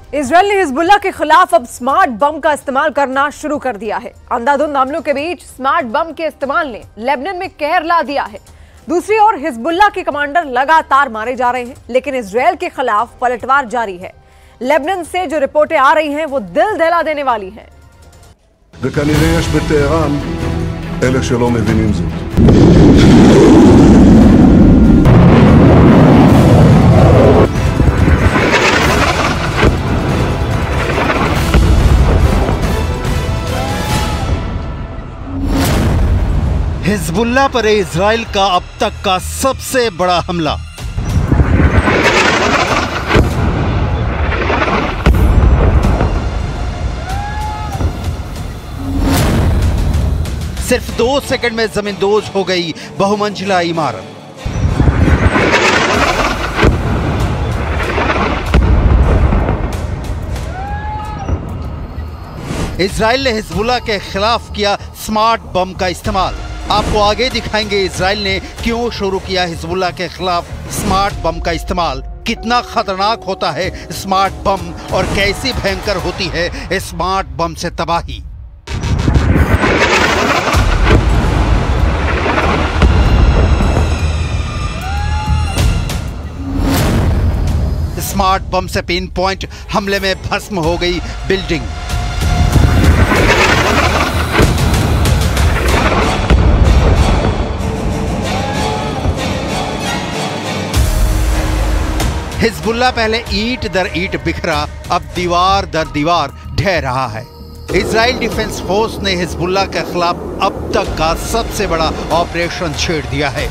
Israel ने Hezbollah के खिलाफ अब स्मार्ट बम का इस्तेमाल करना शुरू कर दिया है। अंधाधुंध हमलों के बीच स्मार्ट बम के इस्तेमाल ने लेबनान में कहर ला दिया है। दूसरी ओर हिजबुल्लाह के कमांडर लगातार मारे जा रहे हैं, लेकिन इजराइल के खिलाफ पलटवार जारी है। लेबनान से जो रिपोर्टें आ रही हैं वो दिल दहला देने वाली हैं। וכנראה יש בטהרן אלה שלא מבינים זאת. हिजबुल्लाह पर इजराइल का अब तक का सबसे बड़ा हमला। सिर्फ 2 सेकंड में जमींदोज हो गई बहुमंजिला इमारत। इजराइल ने हिजबुल्लाह के खिलाफ किया स्मार्ट बम का इस्तेमाल। आपको आगे दिखाएंगे इजराइल ने क्यों शुरू किया हिजबुल्लाह के खिलाफ स्मार्ट बम का इस्तेमाल, कितना खतरनाक होता है स्मार्ट बम और कैसी भयंकर होती है स्मार्ट बम से तबाही। स्मार्ट बम से पिन पॉइंट हमले में भस्म हो गई बिल्डिंग। हिजबुल्लाह पहले ईंट दर ईंट बिखरा, अब दीवार दर दीवार ढह रहा है। इजराइल डिफेंस फोर्स ने हिजबुल्लाह के खिलाफ अब तक का सबसे बड़ा ऑपरेशन छेड़ दिया है।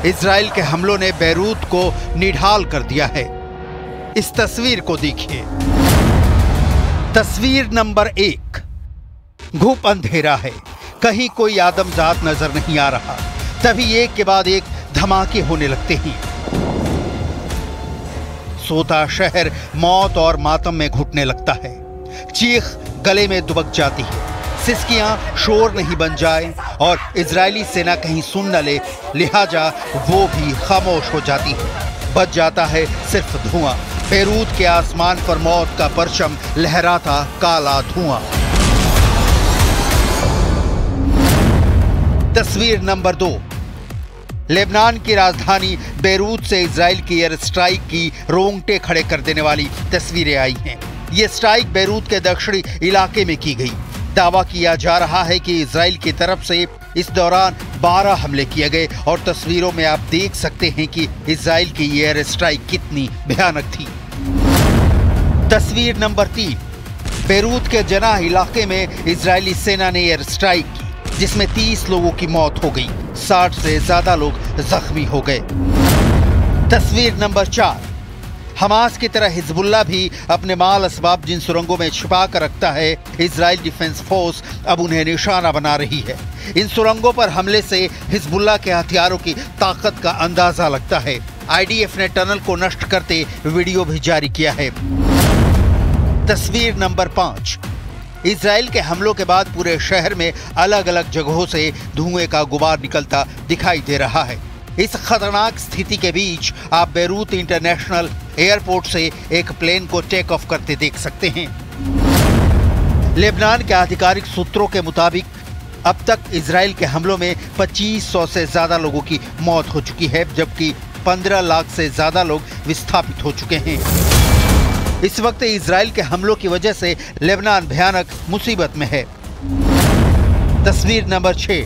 इजराइल के हमलों ने बैरूत को निढाल कर दिया है। इस तस्वीर को देखिए। तस्वीर नंबर 1। घुप अंधेरा है, कहीं कोई आदमजात नजर नहीं आ रहा। तभी एक के बाद एक धमाके होने लगते हैं। सोता शहर मौत और मातम में घुटने लगता है। चीख गले में दुबक जाती है, सिसकियां शोर नहीं बन जाए और इजरायली सेना कहीं सुन न ले, लिहाजा वो भी खामोश हो जाती है। बच जाता है सिर्फ धुआं। बैरूत के आसमान पर मौत का परचम लहराता काला धुआं। तस्वीर नंबर 2। लेबनान की राजधानी बैरूत से इजराइल की एयर स्ट्राइक की रोंगटे खड़े कर देने वाली तस्वीरें आई हैं। ये स्ट्राइक बैरूत के दक्षिणी इलाके में की गई। दावा किया जा रहा है कि इजराइल की तरफ से इस दौरान 12 हमले किए गए और तस्वीरों में आप देख सकते हैं कि इजराइल की एयर स्ट्राइक कितनी भयानक थी। तस्वीर नंबर 3। बैरूत के जनाह इलाके में इजरायली सेना ने एयर स्ट्राइक की, जिसमें 30 लोगों की मौत हो गई, 60 से ज्यादा लोग जख्मी हो गए। तस्वीर नंबर 4। हमास की तरह हिजबुल्लाह भी अपने माल असबाब जिन सुरंगों में छिपा कर रखता है, इजराइल डिफेंस फोर्स अब उन्हें निशाना बना रही है। इन सुरंगों पर हमले से हिजबुल्लाह के हथियारों की ताकत का अंदाजा लगता है। आईडीएफ ने टनल को नष्ट करते वीडियो भी जारी किया है। तस्वीर नंबर 5। इजराइल के हमलों के बाद पूरे शहर में अलग अलग जगहों से धुएं का गुबार निकलता दिखाई दे रहा है। इस खतरनाक स्थिति के बीच आप बैरूत इंटरनेशनल एयरपोर्ट से एक प्लेन को टेक ऑफ करते देख सकते हैं। लेबनान के आधिकारिक सूत्रों के मुताबिक अब तक इजराइल के हमलों में 2500 से ज्यादा लोगों की मौत हो चुकी है, जबकि 15 लाख से ज्यादा लोग विस्थापित हो चुके हैं। इस वक्त इजराइल के हमलों की वजह से लेबनान भयानक मुसीबत में है। तस्वीर नंबर 6।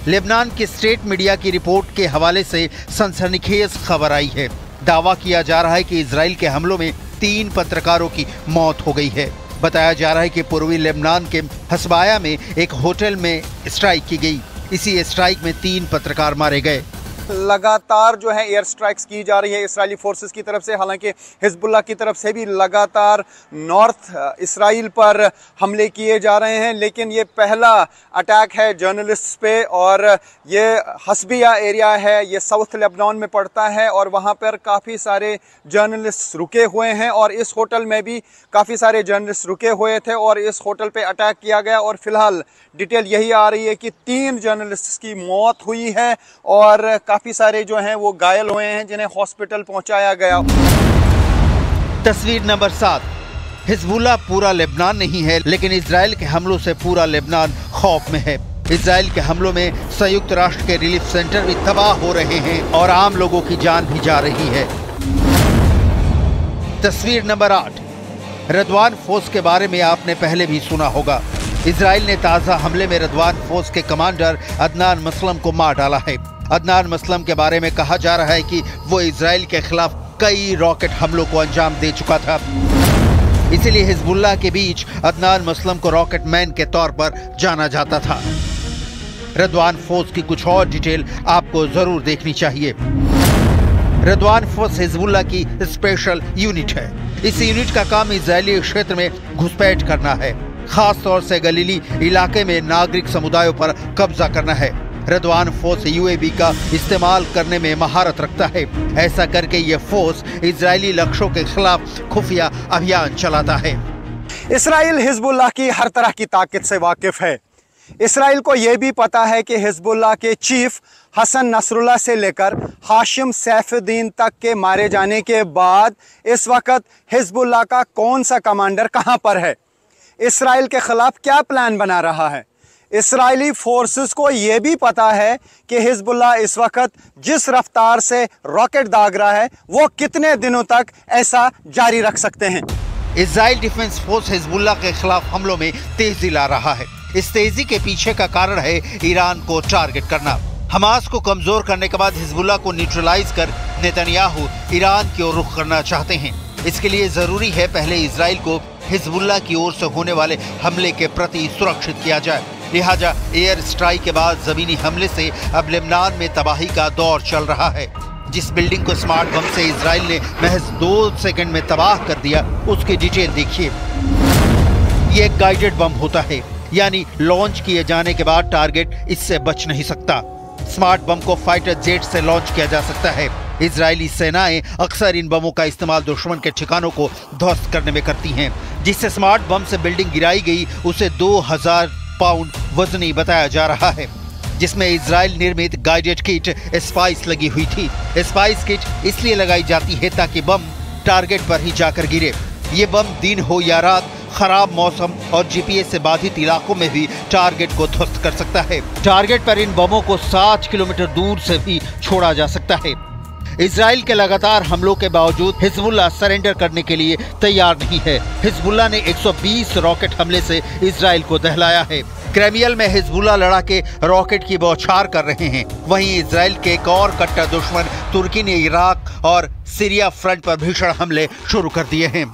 लेबनान की स्टेट मीडिया की रिपोर्ट के हवाले से सनसनीखेज खबर आई है। दावा किया जा रहा है कि इजराइल के हमलों में 3 पत्रकारों की मौत हो गई है। बताया जा रहा है कि पूर्वी लेबनान के हसबाया में एक होटल में स्ट्राइक की गई। इसी स्ट्राइक में 3 पत्रकार मारे गए। लगातार जो है एयर स्ट्राइक्स की जा रही है इजरायली फोर्सेस की तरफ से। हालांकि हिजबुल्लाह की तरफ से भी लगातार नॉर्थ इजराइल पर हमले किए जा रहे हैं, लेकिन ये पहला अटैक है जर्नलिस्ट पे। और ये हसबिया एरिया है, ये साउथ लेबनान में पड़ता है और वहाँ पर काफ़ी सारे जर्नलिस्ट रुके हुए हैं और इस होटल में भी काफ़ी सारे जर्नलिस्ट रुके हुए थे और इस होटल पे अटैक किया गया। और फिलहाल डिटेल यही आ रही है कि 3 जर्नलिस्ट की मौत हुई है और काफ़ी सारे जो हैं वो घायल हुए हैं, जिन्हें हॉस्पिटल पहुंचाया गया। तस्वीर नंबर 7। हिजबुल्लाह पूरा लेबनान नहीं है, लेकिन इजराइल के हमलों से पूरा लेबनान खौफ में है। इजराइल के हमलों में संयुक्त राष्ट्र के रिलीफ सेंटर भी तबाह हो रहे हैं और आम लोगों की जान भी जा रही है। तस्वीर नंबर 8। रदवान फोर्स के बारे में आपने पहले भी सुना होगा। इजराइल ने ताजा हमले में रदवान फोर्स के कमांडर अदनान मसलम को मार डाला है। अदनान मसलम के बारे में कहा जा रहा है कि वो इजराइल के खिलाफ कई रॉकेट हमलों को अंजाम दे चुका था। इसीलिए हिजबुल्लाह के बीच अदनान मसलम को रॉकेट मैन के तौर पर जाना जाता था। रदवान फोर्स की कुछ और डिटेल आपको जरूर देखनी चाहिए। रदवान फोर्स हिजबुल्लाह की स्पेशल यूनिट है। इस यूनिट का काम इजरायली क्षेत्र में घुसपैठ करना है, खास तौर से गलीली इलाके में नागरिक समुदायों पर कब्जा करना है। रदवान फोर्स यूएवी का इस्तेमाल करने में महारत रखता है। ऐसा करके ये फोर्स इजरायली लक्ष्यों के खिलाफ खुफिया अभियान चलाता है। इसराइल हिजबुल्लाह की हर तरह की ताकत से वाकिफ है। इसराइल को यह भी पता है कि हिजबुल्लाह के चीफ हसन नसरुल्लाह से लेकर हाशिम सैफुद्दीन तक के मारे जाने के बाद इस वक्त हिजबुल्लाह का कौन सा कमांडर कहां पर है, इसराइल के खिलाफ क्या प्लान बना रहा है। इसराइली फोर्सेस को यह भी पता है कि हिजबुल्लाह इस वक्त जिस रफ्तार से रॉकेट दाग रहा है वो कितने दिनों तक ऐसा जारी रख सकते हैं। इजराइल डिफेंस फोर्स हिजबुल्लाह के खिलाफ हमलों में तेजी ला रहा है। इस तेजी के पीछे का कारण है ईरान को टारगेट करना। हमास को कमजोर करने के बाद हिजबुल्लाह को न्यूट्रलाइज कर नेतन्याहू ईरान की ओर रुख करना चाहते हैं। इसके लिए जरूरी है पहले इजराइल को हिजबुल्लाह की ओर से होने वाले हमले के प्रति सुरक्षित किया जाए। लिहाजा एयर स्ट्राइक के बाद जमीनी हमले से अब लेबनान में तबाही का दौर चल रहा है। जिस बिल्डिंग को स्मार्ट बम से इजराइल ने महज 2 सेकंड में तबाह कर दिया, उसकी डिटेल देखिए। ये एक गाइडेड बम होता है, यानी लॉन्च किए जाने के बाद टारगेट इससे बच नहीं सकता। स्मार्ट बम को फाइटर जेट से लॉन्च किया जा सकता है। इजरायली सेनाएं अक्सर इन बमों का इस्तेमाल दुश्मन के ठिकानों को ध्वस्त करने में करती हैं। जिससे स्मार्ट बम से बिल्डिंग गिराई गई उसे 2000 पाउंड वजनी बताया जा रहा है, जिसमें इजराइल निर्मित गाइडेड किट स्पाइस लगी हुई थी। स्पाइस किट इसलिए लगाई जाती है ताकि बम टारगेट पर ही जाकर गिरे। ये बम दिन हो या रात, खराब मौसम और जीपीएस से बाधित इलाकों में भी टारगेट को ध्वस्त कर सकता है। टारगेट पर इन बमों को 60 किलोमीटर दूर से भी छोड़ा जा सकता है। इजराइल के लगातार हमलों के बावजूद हिजबुल्लाह सरेंडर करने के लिए तैयार नहीं है। हिजबुल्लाह ने 120 रॉकेट हमले से इजराइल को दहलाया है। क्रेमियल में हिजबुल्लाह लड़ाके रॉकेट की बौछार कर रहे हैं। वहीं इजराइल के एक और कट्टर दुश्मन तुर्की ने इराक और सीरिया फ्रंट पर भीषण हमले शुरू कर दिए हैं।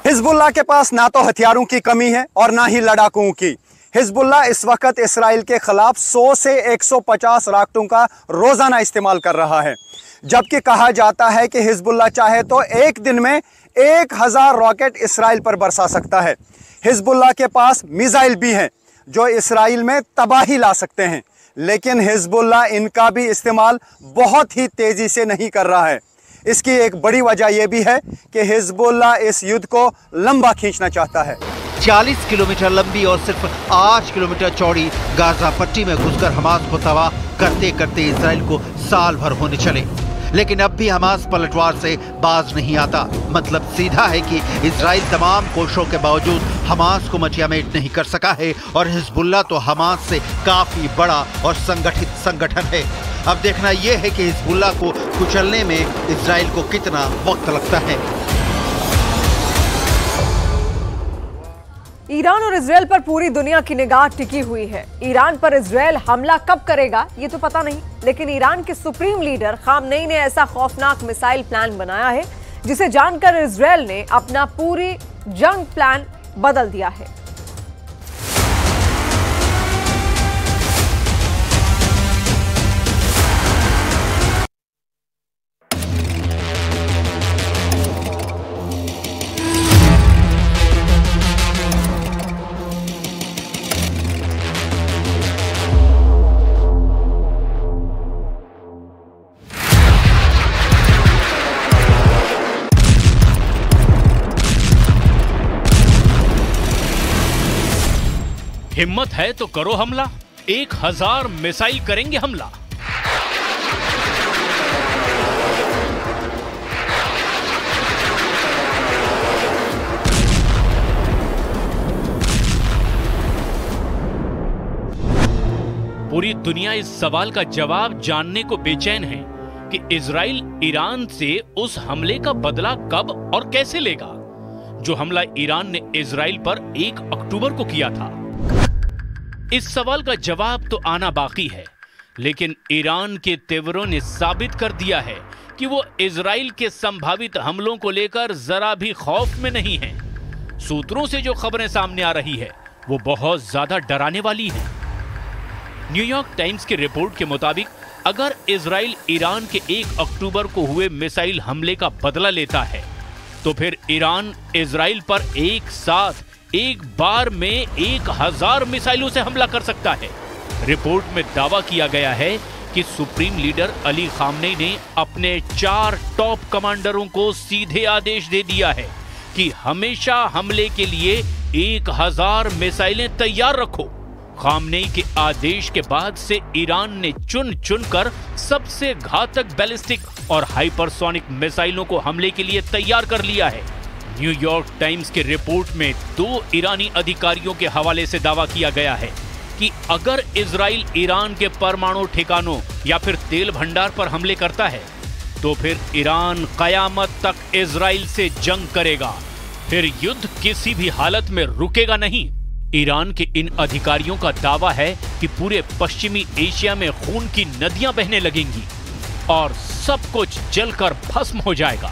हिजबुल्लाह के पास ना तो हथियारों की कमी है और ना ही लड़ाकों की। हिजबुल्लाह इस वक्त इसराइल के खिलाफ 100 से 150 रॉकेटों का रोजाना इस्तेमाल कर रहा है, जबकि कहा जाता है कि हिजबुल्लाह चाहे तो एक दिन में 1000 रॉकेट इसराइल पर बरसा सकता है। हिजबुल्लाह के पास मिसाइल भी हैं जो इसराइल में तबाही ला सकते हैं, लेकिन हिजबुल्लाह इनका भी इस्तेमाल बहुत ही तेजी से नहीं कर रहा है। इसकी एक बड़ी वजह यह भी है कि हिजबुल्लाह इस युद्ध को लंबा खींचना चाहता है। 40 किलोमीटर लंबी और सिर्फ 8 किलोमीटर चौड़ी गाजा पट्टी में घुसकर हमास को तबाह करते करते इजराइल को साल भर होने चले, लेकिन अब भी हमास पलटवार से बाज नहीं आता। मतलब सीधा है कि इजराइल तमाम कोशिशों के बावजूद हमास को मटियामेट नहीं कर सका है और हिजबुल्लाह तो हमास से काफी बड़ा और संगठित संगठन है। अब देखना यह है कि हिजबुल्लाह को कुचलने में इजराइल को कितना वक्त लगता है। ईरान और इजराइल पर पूरी दुनिया की निगाह टिकी हुई है। ईरान पर इजराइल हमला कब करेगा ये तो पता नहीं, लेकिन ईरान के सुप्रीम लीडर खामनेई ने ऐसा खौफनाक मिसाइल प्लान बनाया है जिसे जानकर इजराइल ने अपना पूरी जंग प्लान बदल दिया है। हिम्मत है तो करो हमला, 1000 मिसाइल करेंगे हमला। पूरी दुनिया इस सवाल का जवाब जानने को बेचैन है कि इजराइल ईरान से उस हमले का बदला कब और कैसे लेगा, जो हमला ईरान ने इजराइल पर 1 अक्टूबर को किया था। इस सवाल का जवाब तो आना बाकी है, लेकिन ईरान के तेवरों ने साबित कर दिया है कि वो इजराइल के संभावित हमलों को लेकर जरा भी खौफ में नहीं है। सूत्रों से जो खबरें सामने आ रही है वो बहुत ज्यादा डराने वाली है। न्यूयॉर्क टाइम्स की रिपोर्ट के मुताबिक अगर इजराइल ईरान के 1 अक्टूबर को हुए मिसाइल हमले का बदला लेता है तो फिर ईरान इजराइल पर एक साथ एक बार में 1000 मिसाइलों से हमला कर सकता है। रिपोर्ट में दावा किया गया है कि सुप्रीम लीडर अली खामनेई ने अपने 4 टॉप कमांडरों को सीधे आदेश दे दिया है कि हमेशा हमले के लिए 1000 मिसाइलें तैयार रखो। खामनेई के आदेश के बाद से ईरान ने चुन कर सबसे घातक बैलिस्टिक और हाइपरसोनिक मिसाइलों को हमले के लिए तैयार कर लिया है। न्यूयॉर्क टाइम्स की रिपोर्ट में 2 ईरानी अधिकारियों के हवाले से दावा किया गया है कि अगर इजराइल ईरान के परमाणु ठिकानों या फिर तेल भंडार पर हमले करता है तो फिर ईरान कयामत तक इजराइल से जंग करेगा, फिर युद्ध किसी भी हालत में रुकेगा नहीं। ईरान के इन अधिकारियों का दावा है कि पूरे पश्चिमी एशिया में खून की नदियां बहने लगेंगी और सब कुछ जलकर भस्म हो जाएगा।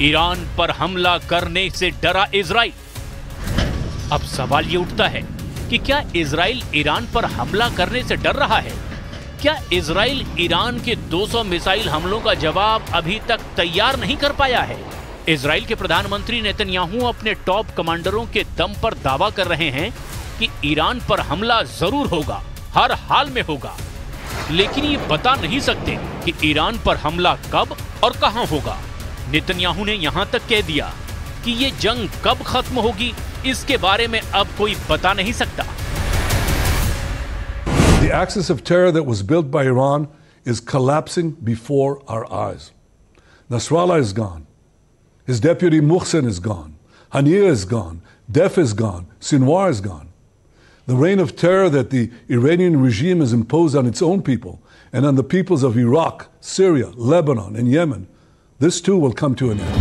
ईरान पर हमला करने से डरा इजराइल। अब सवाल ये उठता है कि क्या इजराइल ईरान पर हमला करने से डर रहा है? क्या इजराइल ईरान के 200 मिसाइल हमलों का जवाब अभी तक तैयार नहीं कर पाया है? इजराइल के प्रधानमंत्री नेतन्याहू अपने टॉप कमांडरों के दम पर दावा कर रहे हैं कि ईरान पर हमला जरूर होगा, हर हाल में होगा, लेकिन ये बता नहीं सकते कि ईरान पर हमला कब और कहां होगा। नेतन्याहू ने यहां तक कह दिया कि ये जंग कब खत्म होगी इसके बारे में अब कोई बता नहीं सकता। The axis of terror that was built by Iran is collapsing before our eyes. Nasrallah is gone. His deputy Muhsin is gone. Haniyeh is gone. Def is gone. Sinwar is gone. The reign of terror that the Iranian regime has imposed on its own people and on the peoples of Iraq, Syria, Lebanon, and Yemen, this too will come to an end.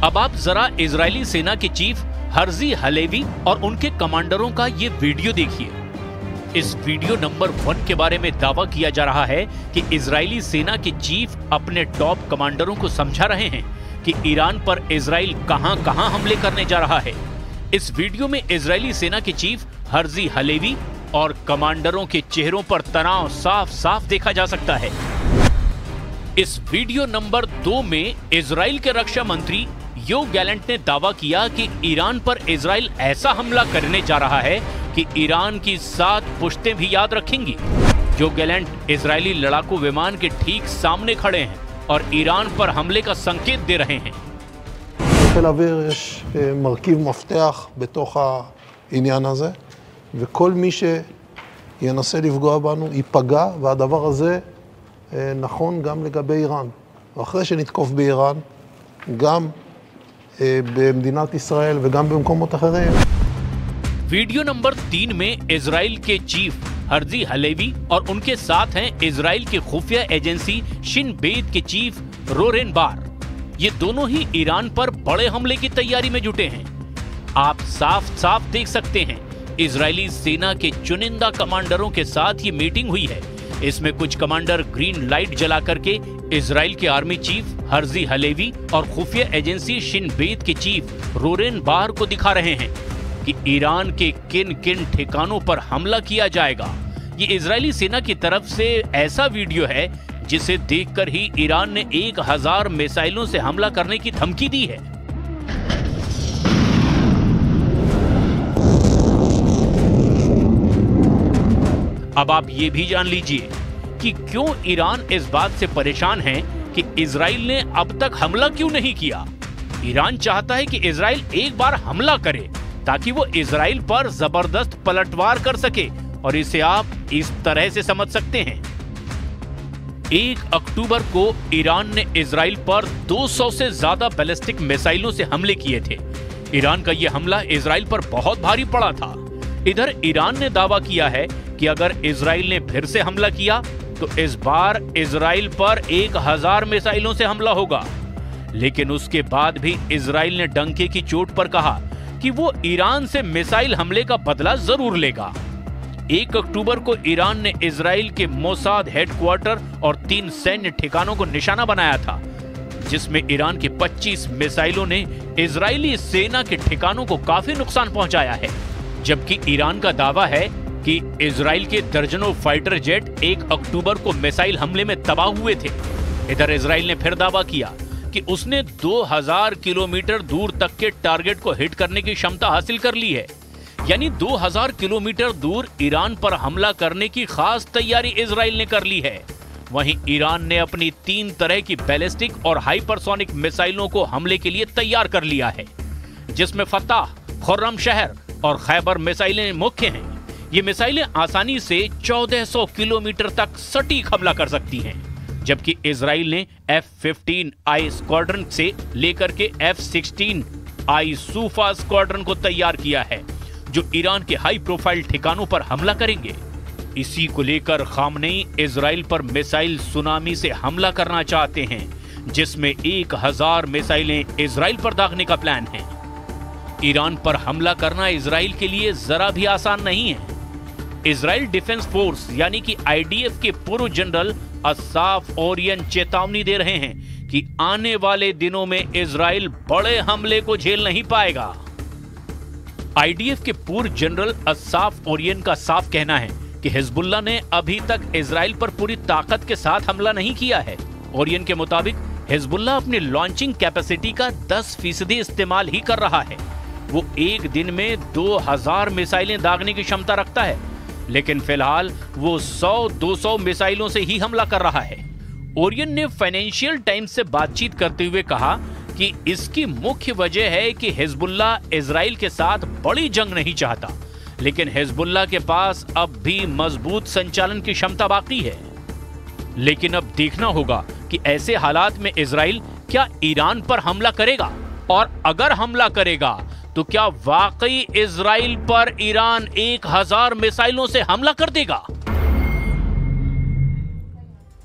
अब आप जरा Israeli सेना के chief Herzi Halevi और उनके कमांडरों का ये वीडियो देखिए। इस वीडियो नंबर 1 के बारे में दावा किया जा रहा है कि इजरायली सेना के चीफ अपने टॉप कमांडरों को समझा रहे हैं कि ईरान पर इजराइल कहां हमले करने जा रहा है। इस वीडियो में इजरायली सेना के चीफ हर्जी हलेवी और कमांडरों के चेहरों पर तनाव साफ साफ देखा जा सकता है। इस वीडियो नंबर 2 में इजराइल के रक्षा मंत्री योव गैलेंट ने दावा किया कि ईरान पर इजराइल ऐसा हमला करने जा रहा है कि ईरान की 7 पुश्तें भी याद रखेंगी। योव गैलेंट इजरायली लड़ाकू विमान के ठीक सामने खड़े हैं और ईरान पर हमले का संकेत दे रहे हैं। בחיל האוויר יש מרכיב מפתח בתוך העניין הזה, וכל מי שינסה לפגוע בנו ייפגע, והדבר הזה נכון גם לגבי איראן. ואחרי שנתקוף באיראן, גם במדינת ישראל וגם במקומות אחרים. वीडियो नंबर 3 में इजराइल के चीफ हर्जी हलेवी और उनके साथ हैं इजराइल की खुफिया एजेंसी शिन बेत के चीफ रोरेन बार। ये दोनों ही ईरान पर बड़े हमले की तैयारी में जुटे हैं। आप साफ साफ देख सकते हैं इजरायली सेना के चुनिंदा कमांडरों के साथ ये मीटिंग हुई है। इसमें कुछ कमांडर ग्रीन लाइट जला करके इजराइल के आर्मी चीफ हर्जी हलेवी और खुफिया एजेंसी शिन बेत के चीफ रोरेन बार को दिखा रहे हैं कि ईरान के किन किन ठिकानों पर हमला किया जाएगा। ये इजरायली सेना की तरफ से ऐसा वीडियो है जिसे देखकर ही ईरान ने 1000 मिसाइलों से हमला करने की धमकी दी है। अब आप ये भी जान लीजिए कि क्यों ईरान इस बात से परेशान है कि इजराइल ने अब तक हमला क्यों नहीं किया। ईरान चाहता है कि इजराइल एक बार हमला करे ताकि वो इजराइल पर जबरदस्त पलटवार कर सके, और इसे आप इस तरह से समझ सकते हैं। 1 अक्टूबर को ईरान ने इजराइल पर 200 से ज्यादा बैलिस्टिक मिसाइलों से हमले किए थे। ईरान का यह हमला इजराइल पर बहुत भारी पड़ा था। इधर ईरान ने दावा किया है कि अगर इजराइल ने फिर से हमला किया तो इस बार इजराइल पर 1000 मिसाइलों से हमला होगा। लेकिन उसके बाद भी इजराइल ने डंके की चोट पर कहा कि वो ईरान से मिसाइल हमले का बदला जरूर लेगा। 1 अक्टूबर को ईरान ने इजराइल के मोसाद हेडक्वार्टर और 3 सैन्य ठिकानों को निशाना बनाया था, जिसमें ईरान के 25 मिसाइलों ने इजरायली सेना के ठिकानों को काफी नुकसान पहुंचाया है। जबकि ईरान का दावा है कि इजराइल के दर्जनों फाइटर जेट 1 अक्टूबर को मिसाइल हमले में तबाह हुए थे। इधर इजराइल ने फिर दावा किया कि उसने 2000 किलोमीटर दूर तक के टारगेट को हिट करने की क्षमता हासिल कर ली है। यानी 2000 किलोमीटर दूर ईरान पर हमला करने की खास तैयारी इजराइल ने कर ली है। वहीं ईरान ने अपनी 3 तरह की बैलिस्टिक और हाइपरसोनिक मिसाइलों को हमले के लिए तैयार कर लिया है, जिसमें फताह, खुर्रम शहर और खैबर मिसाइलें मुख्य हैं। ये मिसाइलें आसानी से 1400 किलोमीटर तक सटीक हमला कर सकती हैं, जबकि इजराइल ने F-15I स्क्वाड्रन से लेकर के F-16I सूफा स्क्वाड्रन को तैयार किया है, जो ईरान के हाई प्रोफाइल ठिकानों पर हमला करेंगे। इसी को लेकर खामनेई इजराइल पर मिसाइल सुनामी से हमला करना चाहते हैं, जिसमें 1000 मिसाइलें इजराइल पर दागने का प्लान है। ईरान पर हमला करना इजराइल के लिए जरा भी आसान नहीं है। इजराइल डिफेंस फोर्स यानी कि IDF के पूर्व जनरल असाफ ओरियन चेतावनी दे रहे हैं कि आने वाले दिनों में इजराइल बड़े हमले को झेल नहीं पाएगा। IDF के पूर्व जनरल असाफ ओरियन का साफ कहना है कि हिजबुल्लाह ने अभी तक इजराइल पर पूरी ताकत के साथ हमला नहीं किया है। ओरियन के मुताबिक हिजबुल्लाह अपनी लॉन्चिंग कैपेसिटी का 10% इस्तेमाल ही कर रहा है। वो एक दिन में 2000 मिसाइलें दागने की क्षमता रखता है, लेकिन फिलहाल वो 100-200 मिसाइलों से ही हमला कर रहा है। ओरियन ने फाइनेंशियल टाइम्स से बातचीत करते हुए कहा कि इसकी मुख्य वजह है कि हिजबुल्लाह इजराइल के साथ बड़ी जंग नहीं चाहता, लेकिन हिजबुल्लाह के पास अब भी मजबूत संचालन की क्षमता बाकी है। लेकिन अब देखना होगा कि ऐसे हालात में इजराइल क्या ईरान पर हमला करेगा, और अगर हमला करेगा तो क्या वाकई इजराइल पर ईरान 1000 मिसाइलों से हमला कर देगा।